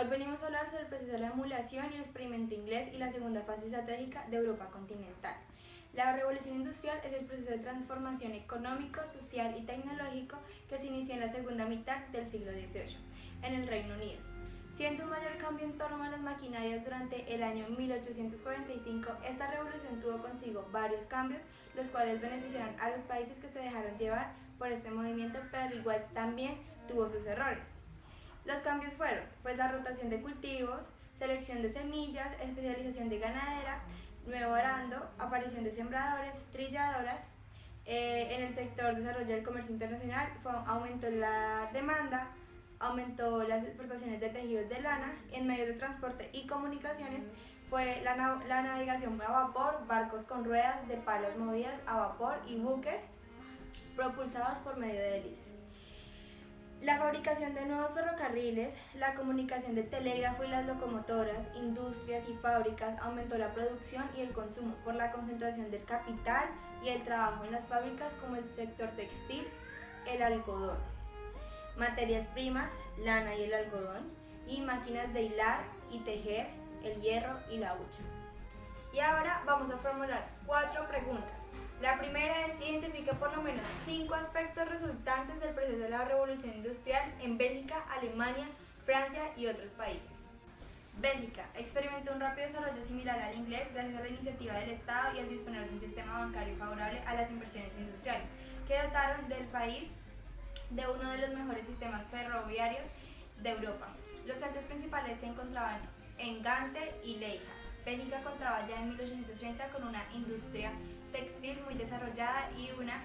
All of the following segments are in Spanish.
Hoy venimos a hablar sobre el proceso de la emulación y el experimento inglés y la segunda fase estratégica de Europa continental. La revolución industrial es el proceso de transformación económico, social y tecnológico que se inició en la segunda mitad del siglo XVIII en el Reino Unido. Siendo un mayor cambio en torno a las maquinarias durante el año 1845, esta revolución tuvo consigo varios cambios, los cuales beneficiaron a los países que se dejaron llevar por este movimiento, pero al igual también tuvo sus errores. Los cambios fueron, pues, la rotación de cultivos, selección de semillas, especialización de ganadera, nuevo arando, aparición de sembradores, trilladoras. En el sector desarrollo del comercio internacional aumentó la demanda, aumentó las exportaciones de tejidos de lana. En medios de transporte y comunicaciones fue la navegación a vapor, barcos con ruedas de palas movidas a vapor y buques propulsados por medio de hélices. La fabricación de nuevos ferrocarriles, la comunicación del telégrafo y las locomotoras, industrias y fábricas aumentó la producción y el consumo por la concentración del capital y el trabajo en las fábricas como el sector textil, el algodón. Materias primas, lana y el algodón, y máquinas de hilar y tejer, el hierro y la hucha. Y ahora vamos a formular 4 preguntas. La primera es: identifique por lo menos 5 aspectos resultantes del proceso de la revolución industrial en Bélgica, Alemania, Francia y otros países. Bélgica experimentó un rápido desarrollo similar al inglés gracias a la iniciativa del Estado y al disponer de un sistema bancario favorable a las inversiones industriales, que dotaron del país de uno de los mejores sistemas ferroviarios de Europa. Los centros principales se encontraban en Gante y Lieja. Bélgica contaba ya en 1830 con una industria textil muy desarrollada y una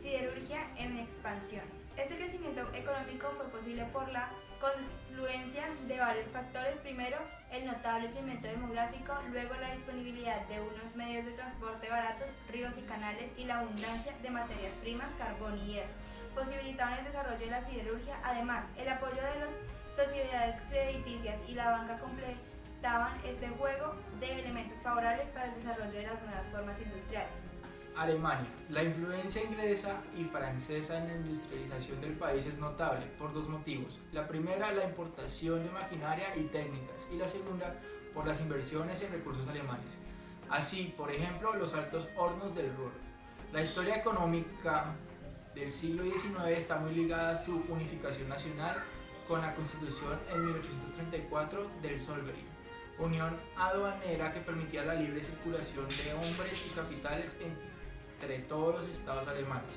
siderurgia en expansión. Este crecimiento económico fue posible por la confluencia de varios factores. Primero, el notable incremento demográfico, luego la disponibilidad de unos medios de transporte baratos, ríos y canales, y la abundancia de materias primas, carbón y hierro, posibilitaban el desarrollo de la siderurgia. Además, el apoyo de las sociedades crediticias y la banca completaban este juego de elementos favorables para el desarrollo de las nuevas formas industriales. Alemania. La influencia inglesa y francesa en la industrialización del país es notable por 2 motivos. La primera, la importación de maquinaria y técnicas, y la segunda, por las inversiones en recursos alemanes. Así, por ejemplo, los altos hornos del Ruhr. La historia económica del siglo XIX está muy ligada a su unificación nacional con la Constitución en 1834 del Zollverein, unión aduanera que permitía la libre circulación de hombres y capitales entre todos los estados alemanes.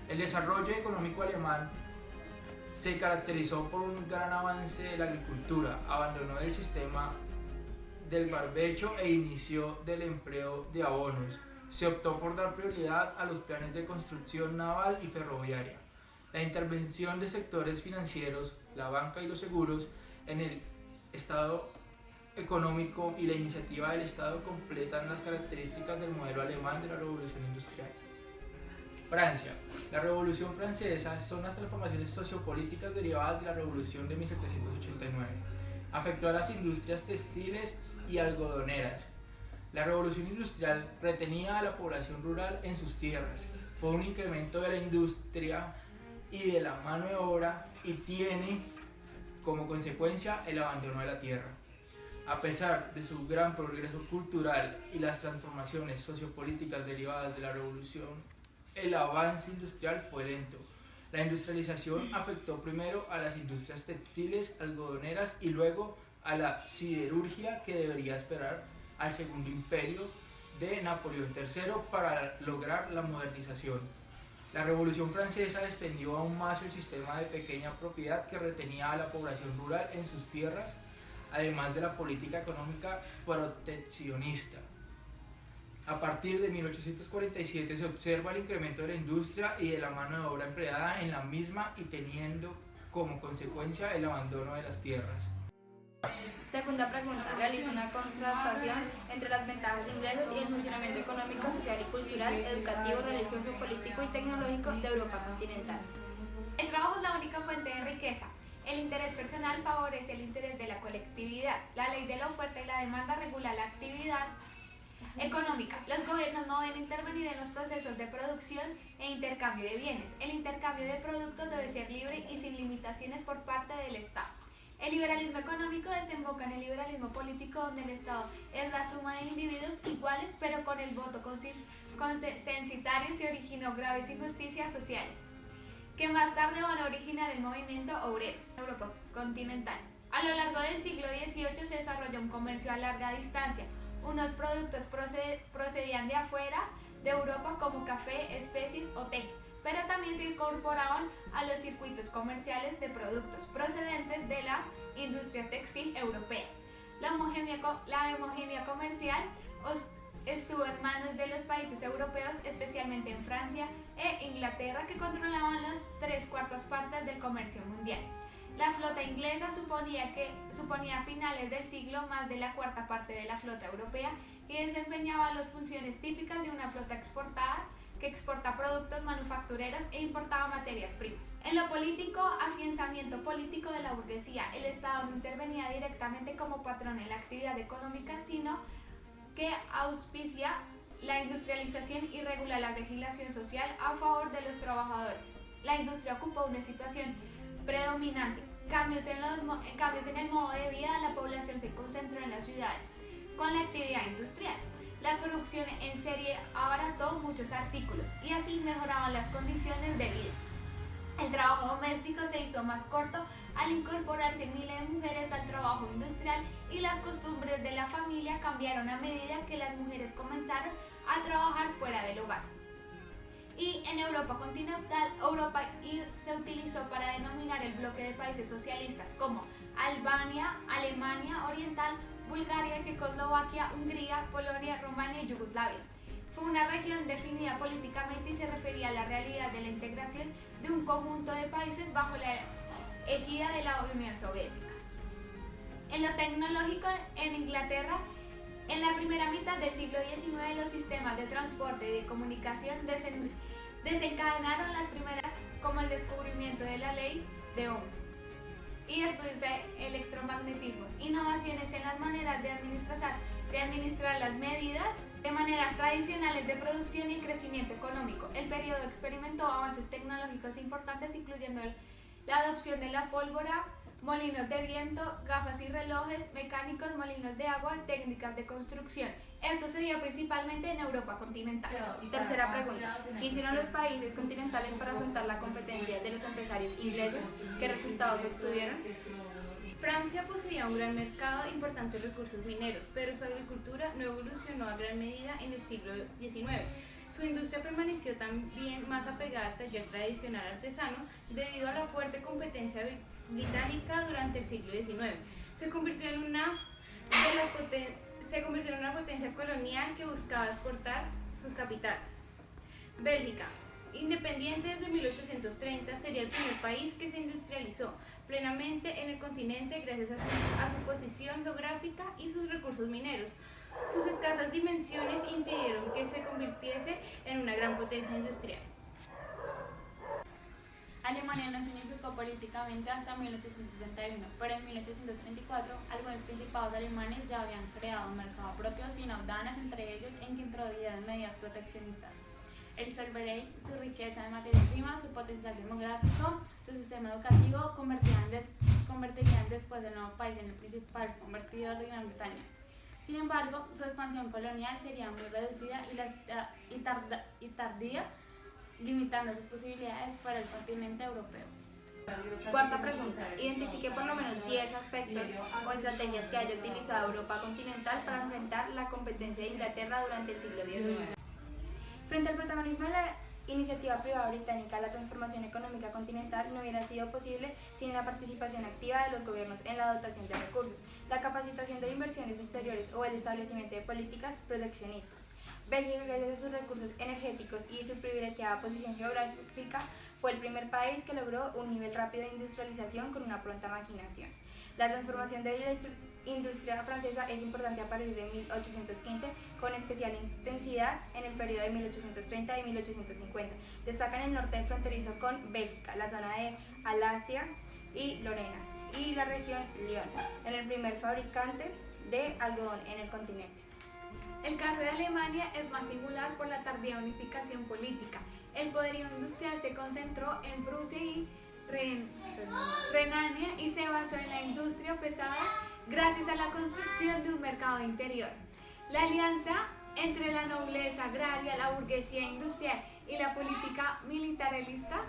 El desarrollo económico alemán se caracterizó por un gran avance de la agricultura, abandono del sistema del barbecho e inicio del empleo de abonos. Se optó por dar prioridad a los planes de construcción naval y ferroviaria. La intervención de sectores financieros, la banca y los seguros en el estado económico y la iniciativa del Estado completan las características del modelo alemán de la revolución industrial. Francia. La Revolución Francesa son las transformaciones sociopolíticas derivadas de la Revolución de 1789. Afectó a las industrias textiles y algodoneras. La revolución industrial retenía a la población rural en sus tierras. Fue un incremento de la industria y de la mano de obra, y tiene como consecuencia el abandono de la tierra. A pesar de su gran progreso cultural y las transformaciones sociopolíticas derivadas de la revolución, el avance industrial fue lento. La industrialización afectó primero a las industrias textiles, algodoneras y luego a la siderurgia, que debería esperar al Segundo Imperio de Napoleón III para lograr la modernización. La Revolución Francesa extendió aún más el sistema de pequeña propiedad que retenía a la población rural en sus tierras, además de la política económica proteccionista. A partir de 1847 se observa el incremento de la industria y de la mano de obra empleada en la misma, y teniendo como consecuencia el abandono de las tierras. Segunda pregunta: realiza una contrastación entre las ventajas de ingresos y el funcionamiento económico, social y cultural, educativo, religioso, político y tecnológico de Europa continental. El trabajo es la única fuente de riqueza. El interés personal favorece el interés de la colectividad. La ley de la oferta y la demanda regula la actividad económica. Los gobiernos no deben intervenir en los procesos de producción e intercambio de bienes. El intercambio de productos debe ser libre y sin limitaciones por parte del Estado. El liberalismo económico desemboca en el liberalismo político, donde el Estado es la suma de individuos iguales, pero con el voto censitario se originó graves injusticias sociales, que más tarde van a originar el movimiento obrero en Europa continental. A lo largo del siglo XVIII se desarrolló un comercio a larga distancia. Unos productos procedían de afuera de Europa, como café, especies o té, pero también se incorporaban a los circuitos comerciales de productos procedentes de la industria textil europea. La homogeneidad comercial estuvo en manos de los países europeos, especialmente en Francia e Inglaterra, que controlaban las 3/4 partes del comercio mundial. La flota inglesa suponía a finales del siglo más de la 1/4 parte de la flota europea, y desempeñaba las funciones típicas de una flota que exporta productos manufactureros e importaba materias primas. En lo político, afianzamiento político de la burguesía. El Estado no intervenía directamente como patrón en la actividad económica, sino que auspicia la industrialización y regula la legislación social a favor de los trabajadores. La industria ocupó una situación predominante. Cambios en el modo de vida de la población se concentró en las ciudades, con la actividad industrial. La producción en serie abarató muchos artículos y así mejoraban las condiciones de vida. El trabajo doméstico se hizo más corto al incorporarse miles de mujeres al trabajo industrial, y las costumbres de la familia cambiaron a medida que las mujeres comenzaron a trabajar fuera del hogar. Y en Europa continental, se utilizó para denominar el bloque de países socialistas como Albania, Alemania Oriental, Bulgaria, Checoslovaquia, Hungría, Polonia, Rumania y Yugoslavia. Fue una región definida políticamente y se refería a la realidad de la integración de un conjunto de países bajo la égida de la Unión Soviética. En lo tecnológico, en Inglaterra, en la primera mitad del siglo XIX, los sistemas de transporte y de comunicación desencadenaron las primeras, como el descubrimiento de la ley de Ohm y estudios de electromagnetismos, innovaciones en las maneras de administrar las medidas de maneras tradicionales de producción y crecimiento económico. El periodo experimentó avances tecnológicos importantes, incluyendo la adopción de la pólvora, molinos de viento, gafas y relojes mecánicos, molinos de agua, técnicas de construcción. Esto se dio principalmente en Europa continental. Tercera pregunta. ¿Qué hicieron los países continentales para afrontar la competencia de los empresarios ingleses? ¿Qué resultados obtuvieron? Francia poseía un gran mercado e importantes recursos mineros, pero su agricultura no evolucionó a gran medida en el siglo XIX. Su industria permaneció también más apegada al taller tradicional artesano debido a la fuerte competencia británica durante el siglo XIX. Se convirtió en una potencia colonial que buscaba exportar sus capitales. Bélgica, independiente desde 1830, sería el primer país que se industrializó plenamente en el continente gracias a su posición geográfica y sus recursos mineros. Sus escasas dimensiones impidieron que se convirtiese en una gran potencia industrial. Alemania no se unificó políticamente hasta 1871, pero en 1834 algunos principados alemanes ya habían creado un mercado propio sin aduanas, entre ellos en que introdujeron medidas proteccionistas. El Zollverein, su riqueza de materias primas, su potencial demográfico, su sistema educativo convertirían después del nuevo país en el principal convertidor de Gran Bretaña. Sin embargo, su expansión colonial sería muy reducida y tardía, limitando sus posibilidades para el continente europeo. Cuarta pregunta. Identifique por lo menos 10 aspectos o estrategias que haya utilizado Europa continental para enfrentar la competencia de Inglaterra durante el siglo XIX. Frente al protagonismo de la iniciativa privada británica, la transformación económica continental no hubiera sido posible sin la participación activa de los gobiernos en la dotación de recursos, la capacitación de inversiones exteriores o el establecimiento de políticas proteccionistas. Bélgica, gracias a sus recursos energéticos y su privilegiada posición geográfica, fue el primer país que logró un nivel rápido de industrialización con una pronta maquinación. La transformación de la industria francesa es importante a partir de 1815, con especial intensidad en el periodo de 1830 y 1850. Destaca en el norte fronterizo con Bélgica, la zona de Alsacia y Lorena, y la región Lyon, en el primer fabricante de algodón en el continente. El caso de Alemania es más singular por la tardía unificación política. El poderío industrial se concentró en Prusia y Renania y se basó en la industria pesada gracias a la construcción de un mercado interior. La alianza entre la nobleza agraria, la burguesía industrial y la política militarista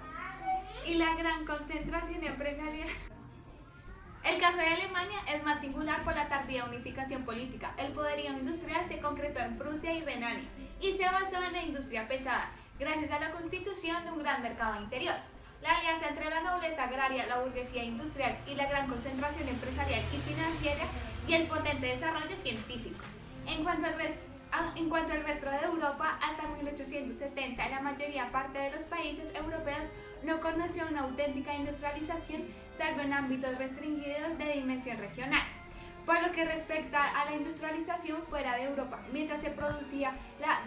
y la gran concentración empresarial. El caso de Alemania es más singular por la tardía unificación política. El poderío industrial se concretó en Prusia y Renania y se basó en la industria pesada, gracias a la constitución de un gran mercado interior. La alianza entre la nobleza agraria, la burguesía industrial y la gran concentración empresarial y financiera y el potente desarrollo científico. En cuanto al resto de Europa, hasta 1870 la mayoría parte de los países europeos no conoció una auténtica industrialización, salvo en ámbitos restringidos de dimensión regional. Por lo que respecta a la industrialización fuera de Europa, mientras se producía la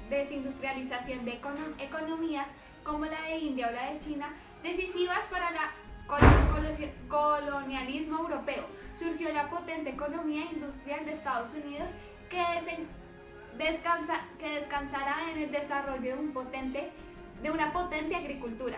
desindustrialización de economías como la de India o la de China, decisivas para el colonialismo europeo, surgió la potente economía industrial de Estados Unidos que descansará en el desarrollo de una potente agricultura.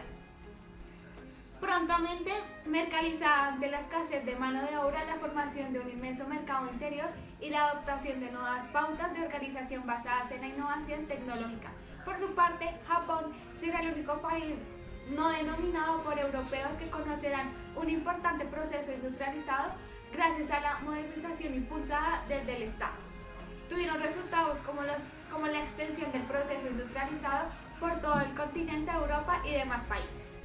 Prontamente mercantilizada ante la escasez de mano de obra, la formación de un inmenso mercado interior y la adoptación de nuevas pautas de organización basadas en la innovación tecnológica. Por su parte, Japón será el único país no denominado por europeos que conocerán un importante proceso industrializado gracias a la modernización impulsada desde el Estado. Tuvieron resultados como la extensión del proceso industrializado por todo el continente de Europa y demás países.